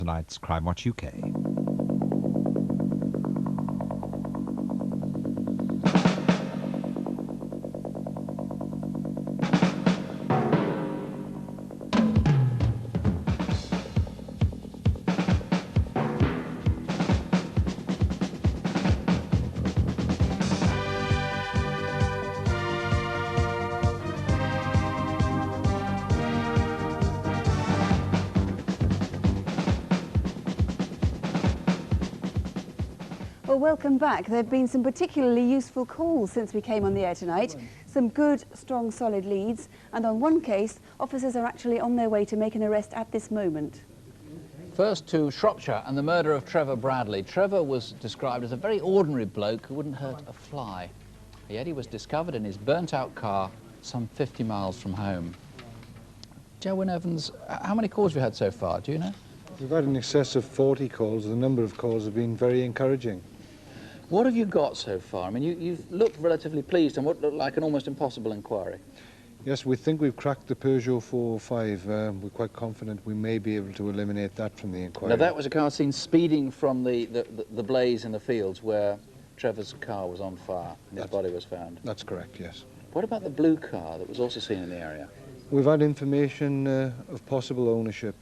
Tonight's Crimewatch UK. Well, welcome back. There have been some particularly useful calls since we came on the air tonight. Some good, strong, solid leads. And on one case, officers are actually on their way to make an arrest at this moment. First to Shropshire and the murder of Trevor Bradley. Trevor was described as a very ordinary bloke who wouldn't hurt a fly. Yet he was discovered in his burnt-out car some 50 miles from home. Joe Evans, how many calls have you had so far? Do you know? We've had in excess of 40 calls. The number of calls have been very encouraging. What have you got so far? I mean, you've looked relatively pleased on what looked like an almost impossible inquiry. Yes, we think we've cracked the Peugeot 405. We're quite confident we may be able to eliminate that from the inquiry. Now, that was a car seen speeding from the blaze in the fields where Trevor's car was on fire and his body was found. That's correct, yes. What about the blue car that was also seen in the area? We've had information of possible ownership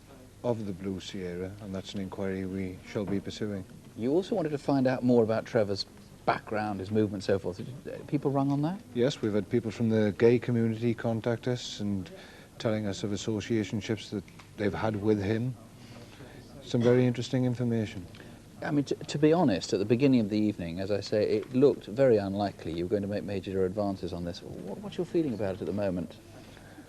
of the Blue Sierra, and that's an inquiry we shall be pursuing. You also wanted to find out more about Trevor's background, his movement, so forth. People rung on that? Yes, we've had people from the gay community contact us and telling us of associationships that they've had with him. Some very interesting information. I mean, to be honest, at the beginning of the evening, as I say, it looked very unlikely you were going to make major advances on this. What's your feeling about it at the moment?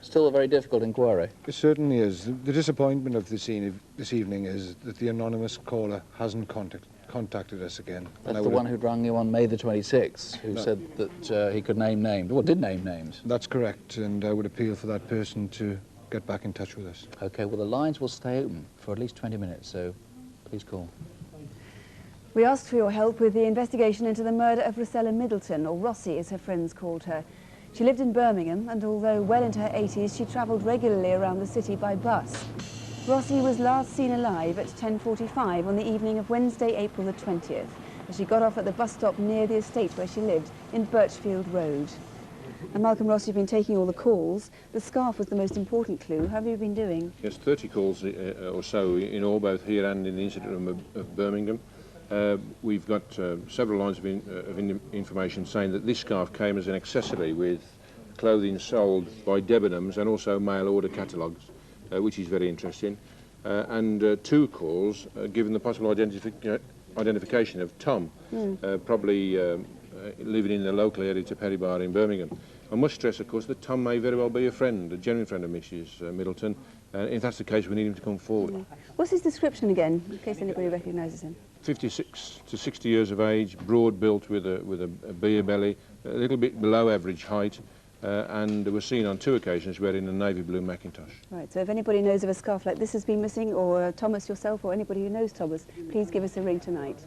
Still a very difficult inquiry. It certainly is. The disappointment of this evening is that the anonymous caller hasn't contacted us again. That's the one who'd rung you on May the 26th, who said that he could name names. Well, did name names. That's correct, and I would appeal for that person to get back in touch with us. OK, well, the lines will stay open for at least 20 minutes, so please call. We asked for your help with the investigation into the murder of Rossella Middleton, or Rossi as her friends called her. She lived in Birmingham, and although well into her 80s, she travelled regularly around the city by bus. Rossi was last seen alive at 10:45 on the evening of Wednesday, April the 20th, as she got off at the bus stop near the estate where she lived, in Birchfield Road. And Malcolm Ross, you've been taking all the calls. The scarf was the most important clue. How have you been doing? Yes, 30 calls or so in all, both here and in the incident room of Birmingham. We've got several lines of information saying that this scarf came as an accessory with clothing sold by Debenhams and also mail order catalogues, which is very interesting. And 2 calls given the possible identification of Tom, probably living in the local area to Perry Bar in Birmingham. I must stress, of course, that Tom may very well be a friend, a genuine friend of Mrs. Middleton. If that's the case, we need him to come forward. What's his description again, in case anybody recognises him? 56 to 60 years of age, broad built with a beer belly, a little bit below average height, and was seen on 2 occasions wearing a navy blue Macintosh. Right, so if anybody knows of a scarf like this has been missing, or Thomas yourself, or anybody who knows Thomas, please give us a ring tonight.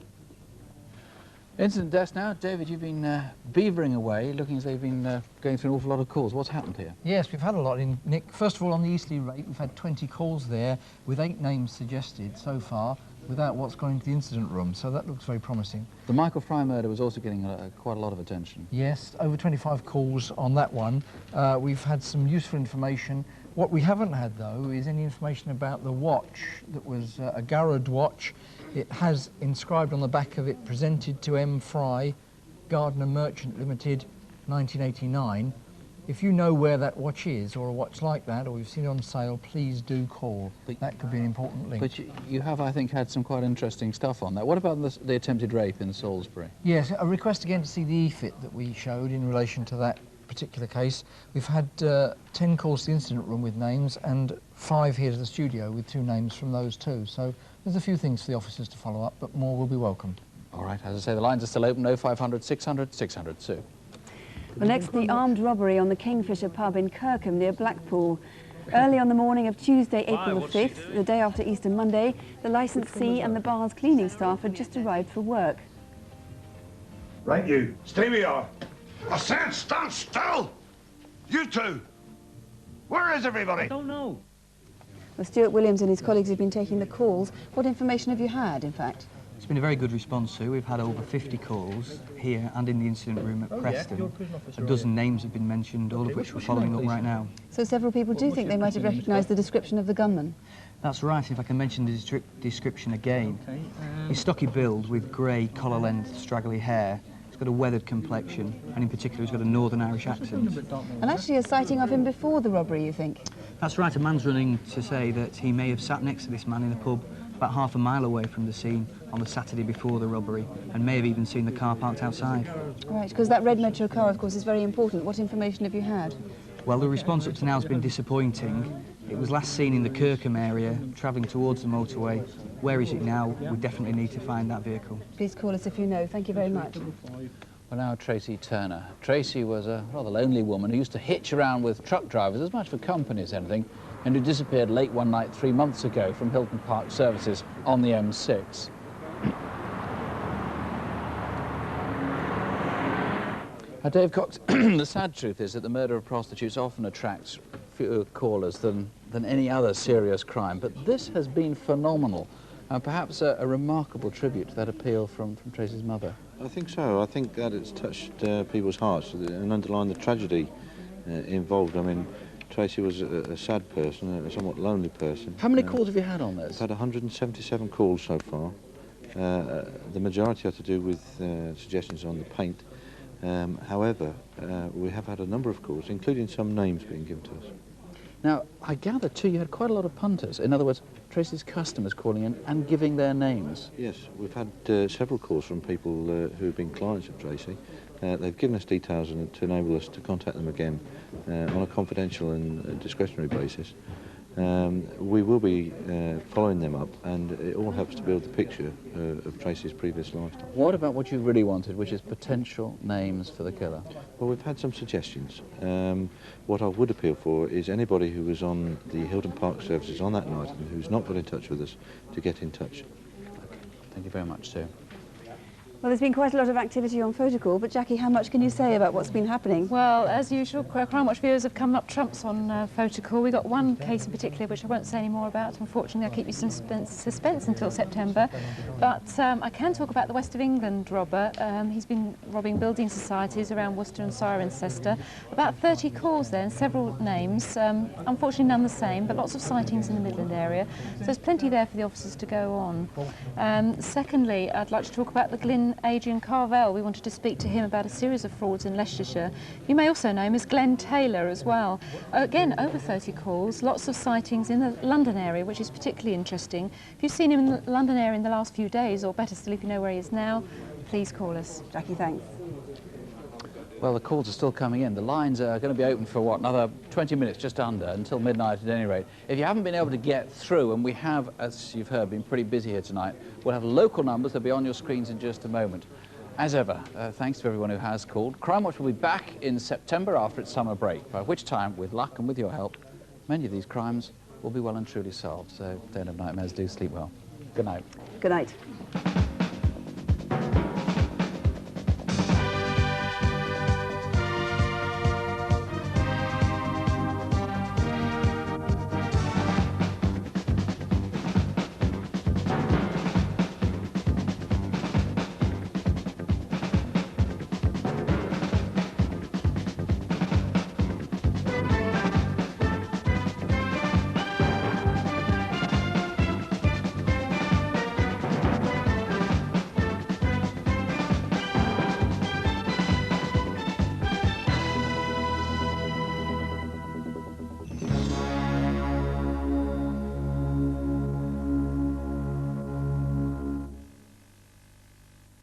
Incident desk now. David, you've been beavering away, looking as though you've been going through an awful lot of calls. What's happened here? Yes, we've had a lot in, Nick. First of all, on the Eastleigh rate, we've had 20 calls there, with 8 names suggested so far, without what's gone into the incident room, so that looks very promising. The Michael Fry murder was also getting quite a lot of attention. Yes, over 25 calls on that one. We've had some useful information. What we haven't had, though, is any information about the watch that was a Garrod watch. It has inscribed on the back of it, presented to M. Fry, Gardner Merchant Limited, 1989. If you know where that watch is, or a watch like that, or you've seen it on sale, please do call. That could be an important link. But you have, I think, had some quite interesting stuff on that. What about the attempted rape in Salisbury? Yes, a request again to see the EFIT that we showed in relation to that particular case. We've had 10 calls to the incident room with names, and 5 here to the studio with 2 names from those 2. So there's a few things for the officers to follow up, but more will be welcomed. All right, as I say, the lines are still open, 0500 600 600 Sue. Well, next, the armed robbery on the Kingfisher Pub in Kirkham near Blackpool. Early on the morning of Tuesday, April the 5th, the day after Easter Monday, the licensee and the bar's cleaning staff had just arrived for work. Right, you. Stay where you are. I said stand still! You two! Where is everybody? I don't know. Well, Stuart Williams and his colleagues have been taking the calls. What information have you had, in fact? It's been a very good response, Sue. We've had over 50 calls here and in the incident room at Preston. A dozen names have been mentioned, all of which we're following up right now. So several people do think they might have recognised the description of the gunman. That's right. If I can mention the description again. He's stocky build with grey, collar-length, straggly hair. He's got a weathered complexion, and in particular he's got a Northern Irish accent. And actually a sighting of him before the robbery, you think? That's right. A man's running to say that he may have sat next to this man in a pub about half a mile away from the scene on the Saturday before the robbery, and may have even seen the car parked outside. Right, because that red Metro car, of course, is very important. What information have you had? Well, the response up to now has been disappointing. It was last seen in the Kirkham area, travelling towards the motorway. Where is it now? We definitely need to find that vehicle. Please call us if you know. Thank you very much. Well, now Tracey Turner. Tracey was a rather lonely woman who used to hitch around with truck drivers as much for company as anything, and who disappeared late one night 3 months ago from Hilton Park services on the M6. Dave Cox, the sad truth is that the murder of prostitutes often attracts fewer callers than any other serious crime, but this has been phenomenal, and perhaps a remarkable tribute to that appeal from Tracey's mother. I think so. I think that it's touched people's hearts and underlined the tragedy involved. I mean, Tracey was a sad person, a somewhat lonely person. How many calls have you had on this? We've had 177 calls so far. The majority are to do with suggestions on the paint. However, we have had a number of calls, including some names being given to us. Now, I gather, too, you had quite a lot of punters. In other words, Tracey's customers calling in and giving their names. Yes, we've had several calls from people who have been clients of Tracey. They've given us details to enable us to contact them again on a confidential and discretionary basis. We will be following them up, and it all helps to build the picture of Tracey's previous lifestyle. What about what you really wanted, which is potential names for the killer? Well, we've had some suggestions. What I would appeal for is anybody who was on the Hilton Park services on that night and who's not got in touch with us to get in touch. Okay. Thank you very much, Sue. Well, there's been quite a lot of activity on FOTA, but Jackie, how much can you say about what's been happening? Well, as usual, Crimewatch viewers have come up trumps on FOTA. We got one case in particular, which I won't say any more about. Unfortunately, I'll keep you some suspense until September. But I can talk about the West of England robber. He's been robbing building societies around Worcester and Cirencester. About 30 calls there and several names. Unfortunately, none the same, but lots of sightings in the Midland area. So there's plenty there for the officers to go on. Secondly, I'd like to talk about the Glyn Adrian Carvel. We wanted to speak to him about a series of frauds in Leicestershire. You may also know him as Glenn Taylor as well. Again, over 30 calls, lots of sightings in the London area, which is particularly interesting. If you've seen him in the London area in the last few days, or better still, if you know where he is now, please call us. Jackie, thanks. Well, the calls are still coming in. The lines are going to be open for, what, another 20 minutes, just under, until midnight at any rate. If you haven't been able to get through, and we have, as you've heard, been pretty busy here tonight, we'll have local numbers. They'll be on your screens in just a moment. As ever, thanks to everyone who has called. Crimewatch will be back in September after its summer break, by which time, with luck and with your help, many of these crimes will be well and truly solved. So don't have nightmares, do sleep well. Good night. Good night.